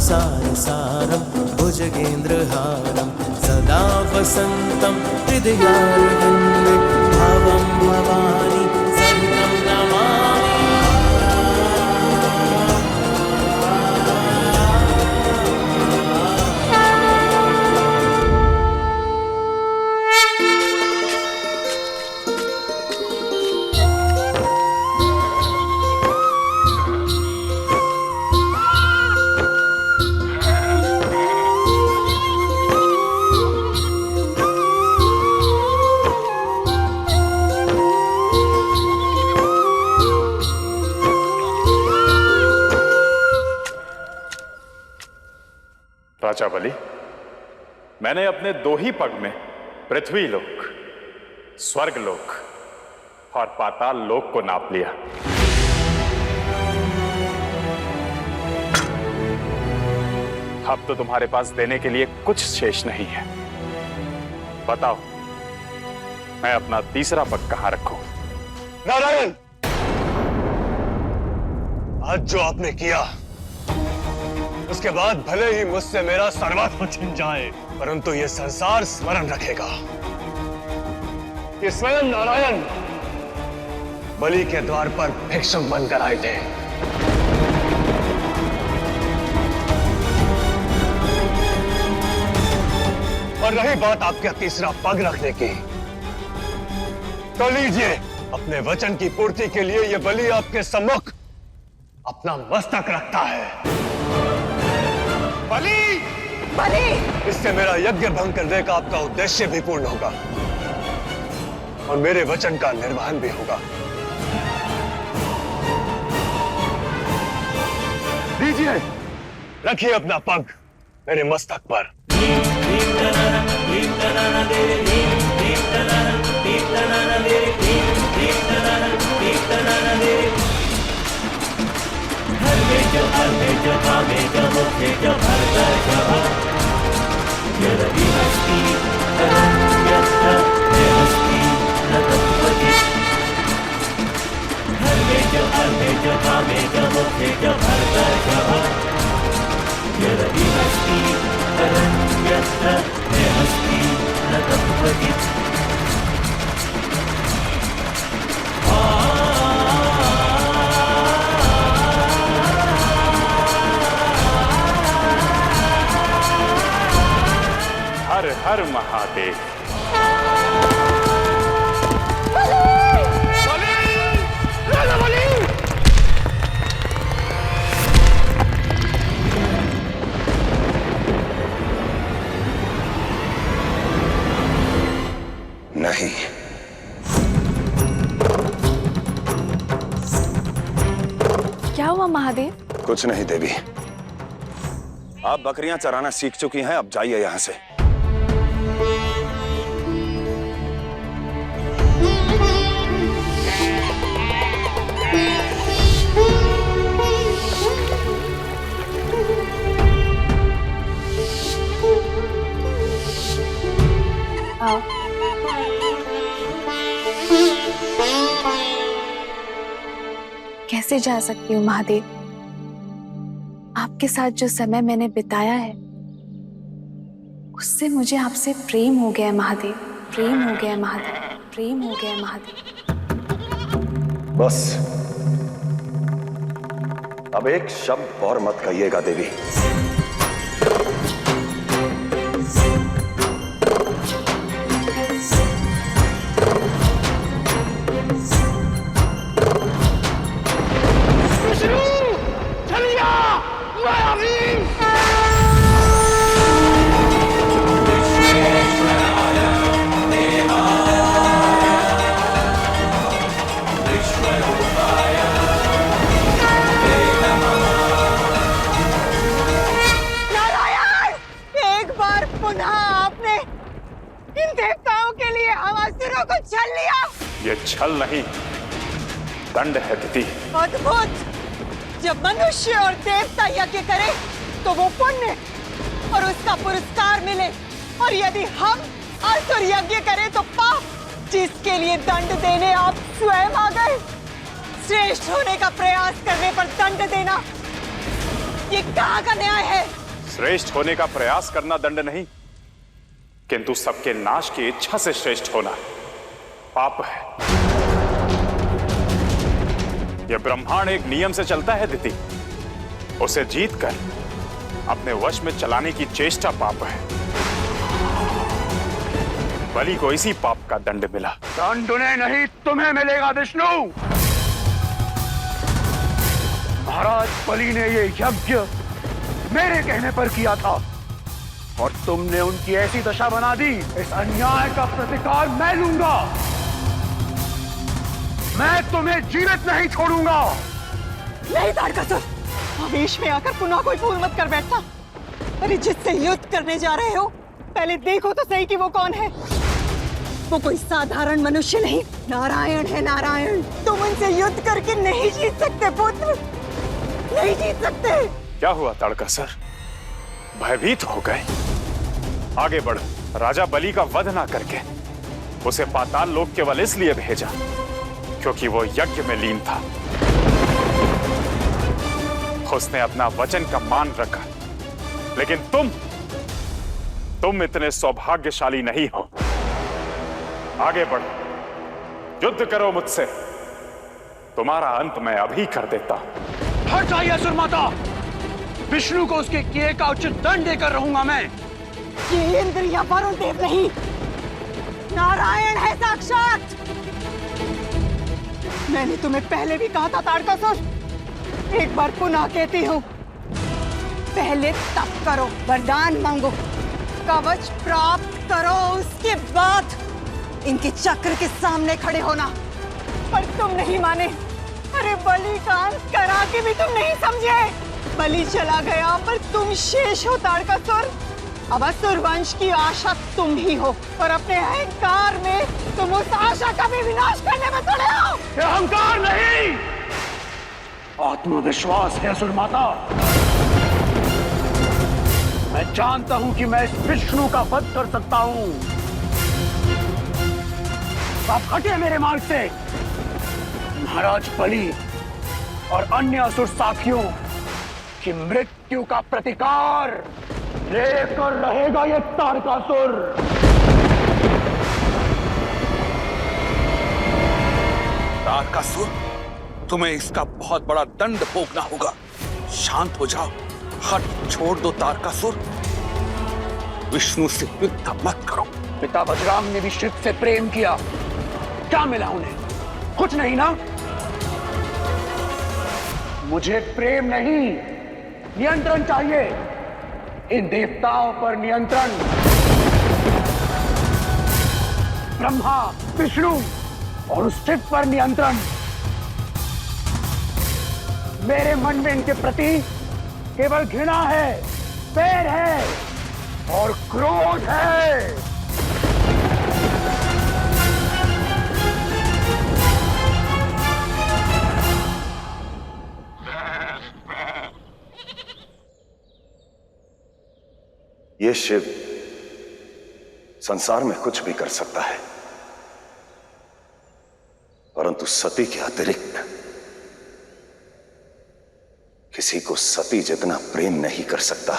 सारसारं भुजगेन्द्रहारं सदा वसन्तं हृदयारविन्दे भावं भवानी सहितं नमामि। राजा बलि, मैंने अपने 2 ही पग में पृथ्वी लोक, स्वर्ग लोक और पाताल लोक को नाप लिया। अब तो तुम्हारे पास देने के लिए कुछ शेष नहीं है। बताओ, मैं अपना 3रा पग कहां रखूं? नारायण, आज जो आपने किया उसके बाद भले ही मुझसे मेरा सर्वस्व छिन जाए, परंतु ये संसार स्मरण रखेगा कि स्वयं नारायण बलि के द्वार पर भिक्षुक बनकर आए थे। और रही बात आपके 3रा पग रखने की, तो लीजिए, अपने वचन की पूर्ति के लिए यह बलि आपके सम्मुख अपना मस्तक रखता है। बलि! बलि! इससे मेरा यज्ञ भंग करने का आपका उद्देश्य भी पूर्ण होगा और मेरे वचन का निर्वहन भी होगा। लीजिए, रखिए अपना पग मेरे मस्तक पर। हर हर महादेव। नहीं, क्या हुआ महादेव? कुछ नहीं देवी। आप बकरियां चराना सीख चुकी हैं, अब जाइए यहां से। आओ। कैसे जा सकती हूँ महादेव? आपके साथ जो समय मैंने बिताया है उससे मुझे आपसे प्रेम हो गया महादेव, प्रेम हो गया महादेव, प्रेम हो गया महादेव। बस अब एक शब्द और मत कहिएगा देवी। ये छल नहीं, दंड है तिथि। अद्भुत! जब मनुष्य और देवता यज्ञ करे तो वो पुण्य और उसका पुरस्कार मिले, और यदि हम असुर यज्ञ करें तो पाप, जिसके लिए दंड देने आप स्वयं आ गए। श्रेष्ठ होने का प्रयास करने पर दंड देना ये कहाँ का न्याय है? श्रेष्ठ होने का प्रयास करना दंड नहीं, किंतु सबके नाश की इच्छा से श्रेष्ठ होना पाप है। यह ब्रह्मांड एक नियम से चलता है दिति, उसे जीतकर अपने वश में चलाने की चेष्टा पाप है। बलि को इसी पाप का दंड मिला। दंड उन्हें नहीं, तुम्हें मिलेगा विष्णु। महाराज बलि ने ये यज्ञ मेरे कहने पर किया था और तुमने उनकी ऐसी दशा बना दी। इस अन्याय का प्रतिकार मैं लूंगा। मैं तुम्हें जीवित नहीं छोड़ूंगा। नहीं तारकासुर, आवेश में आकर पुनः कोई भूल मत कर बैठना। अरे जिससे युद्ध करने जा रहे हो, पहले देखो तो सही कि वो कौन है। वो कोई साधारण मनुष्य नहीं, नारायण है, नारायण। तुम उनसे युद्ध करके नहीं जीत सकते पुत्र, नहीं जीत सकते। क्या हुआ तारकासुर, भयभीत हो गए? आगे बढ़। राजा बलि का वध ना करके उसे पाताल लोक केवल इसलिए भेजा क्योंकि वो यज्ञ में लीन था। उसने अपना वचन का मान रखा, लेकिन तुम इतने सौभाग्यशाली नहीं हो। आगे बढ़ो, युद्ध करो मुझसे, तुम्हारा अंत मैं अभी कर देता हूं। हट जाइए असुर माता, विष्णु को उसके किए का उचित दंड देकर रहूंगा मैं। ये इंद्र या वरुण देव नहीं, नारायण है साक्षात। मैंने तुम्हें पहले भी कहा था तारकासुर, एक बार पुनः कहती हूँ, पहले तप करो, वरदान मांगो, कवच प्राप्त करो, उसके बाद इनके चक्र के सामने खड़े होना। पर तुम नहीं माने। अरे बलि का अंत करा के भी तुम नहीं समझे। बलि चला गया पर तुम शेष हो तारकासुर। अब असुर वंश की आशा तुम ही हो और अपने अहंकार में तुम उस आशा का भी विनाश करने में तुले हो। अहंकार नहीं, आत्मविश्वास है असुर माता। मैं जानता हूं कि मैं इस विष्णु का वध कर सकता हूं। आप हटे मेरे मार्ग से। महाराज बलि और अन्य असुर साथियों की मृत्यु का प्रतिकार लेकर रहेगा ये तारकासुर। तारकासुर, तुम्हें इसका बहुत बड़ा दंड भोगना होगा। शांत हो जाओ, हट छोड़ दो तारकासुर। विष्णु से युद्ध मत करो। पिता बजरांग ने भी शिव से प्रेम किया, क्या मिला उन्हें? कुछ नहीं ना। मुझे प्रेम नहीं, नियंत्रण चाहिए। इन देवताओं पर नियंत्रण। ब्रह्मा, विष्णु और उस शिव पर नियंत्रण। मेरे मन में इनके प्रति केवल घृणा है, बैर है और क्रोध है। ये शिव संसार में कुछ भी कर सकता है, परंतु सती के अतिरिक्त किसी को सती जितना प्रेम नहीं कर सकता।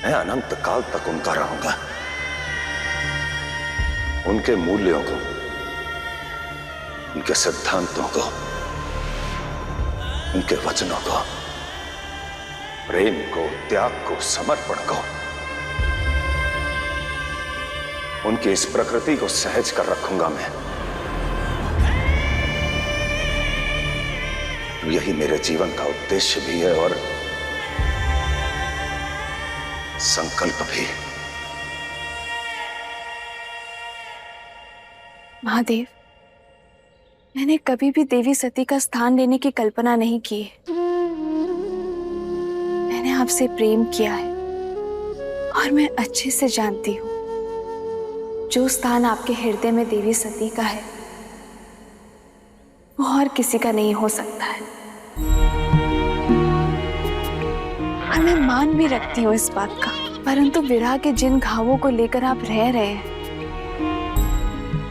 मैं अनंत काल तक उनका रहूंगा। उनके मूल्यों को, उनके सिद्धांतों को, उनके वचनों को, प्रेम को, त्याग को, समर्पण को, उनकी इस प्रकृति को सहज कर रखूंगा मैं। यही मेरे जीवन का उद्देश्य भी है और संकल्प भी। महादेव, मैंने कभी भी देवी सती का स्थान लेने की कल्पना नहीं की है। मैंने आपसे प्रेम किया है और मैं अच्छे से जानती हूँ जो स्थान आपके हृदय में देवी सती का है वो और किसी का नहीं हो सकता है। और मैं मान भी रखती हूँ इस बात का, परंतु विरह के जिन घावों को लेकर आप रह रहे हैं,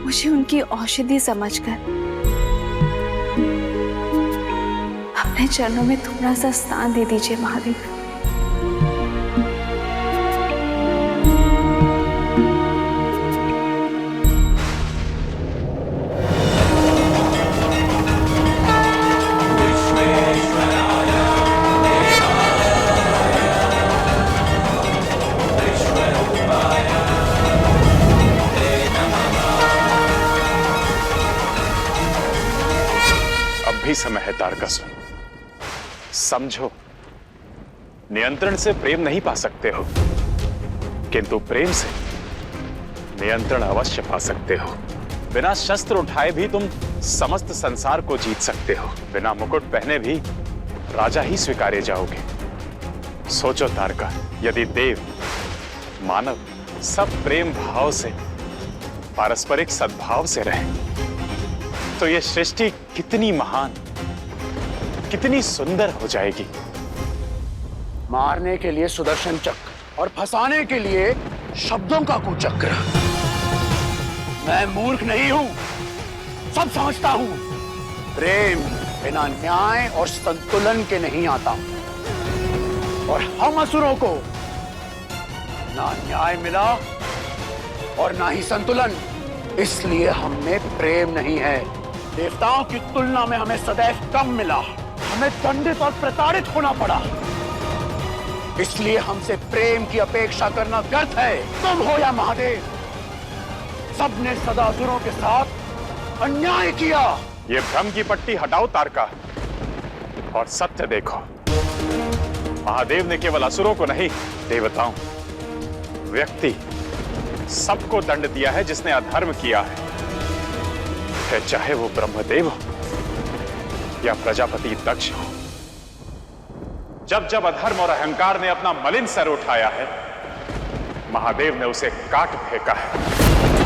मुझे उनकी औषधि समझकर अपने अपने चरणों में थोड़ा सा स्थान दे दीजिए महादेव। भी समय है तारकासुर, समझो नियंत्रण से प्रेम नहीं पा सकते हो, किंतु प्रेम से नियंत्रण अवश्य पा सकते हो। बिना शस्त्र उठाए भी तुम समस्त संसार को जीत सकते हो, बिना मुकुट पहने भी राजा ही स्वीकारे जाओगे। सोचो तारका, यदि देव मानव सब प्रेम भाव से, पारस्परिक सद्भाव से रहे तो यह सृष्टि कितनी महान, कितनी सुंदर हो जाएगी। मारने के लिए सुदर्शन चक्र और फंसाने के लिए शब्दों का कुचक्र। मैं मूर्ख नहीं हूं, सब समझता हूं। प्रेम बिना न्याय और संतुलन के नहीं आता, और हम असुरों को ना न्याय मिला और ना ही संतुलन, इसलिए हमें प्रेम नहीं है। देवताओं की तुलना में हमें सदैव कम मिला, हमें दंडित और प्रताड़ित होना पड़ा, इसलिए हमसे प्रेम की अपेक्षा करना व्यर्थ है। तुम हो या महादेव, सबने सदा असुरों के साथ अन्याय किया। ये भ्रम की पट्टी हटाओ तारका, और सत्य देखो। महादेव ने केवल असुरों को नहीं, देवताओं, व्यक्ति सबको दंड दिया है जिसने अधर्म किया है, चाहे वो ब्रह्मदेव हो या प्रजापति दक्ष हो। जब जब अधर्म और अहंकार ने अपना मलिन सर उठाया है, महादेव ने उसे काट फेंका है।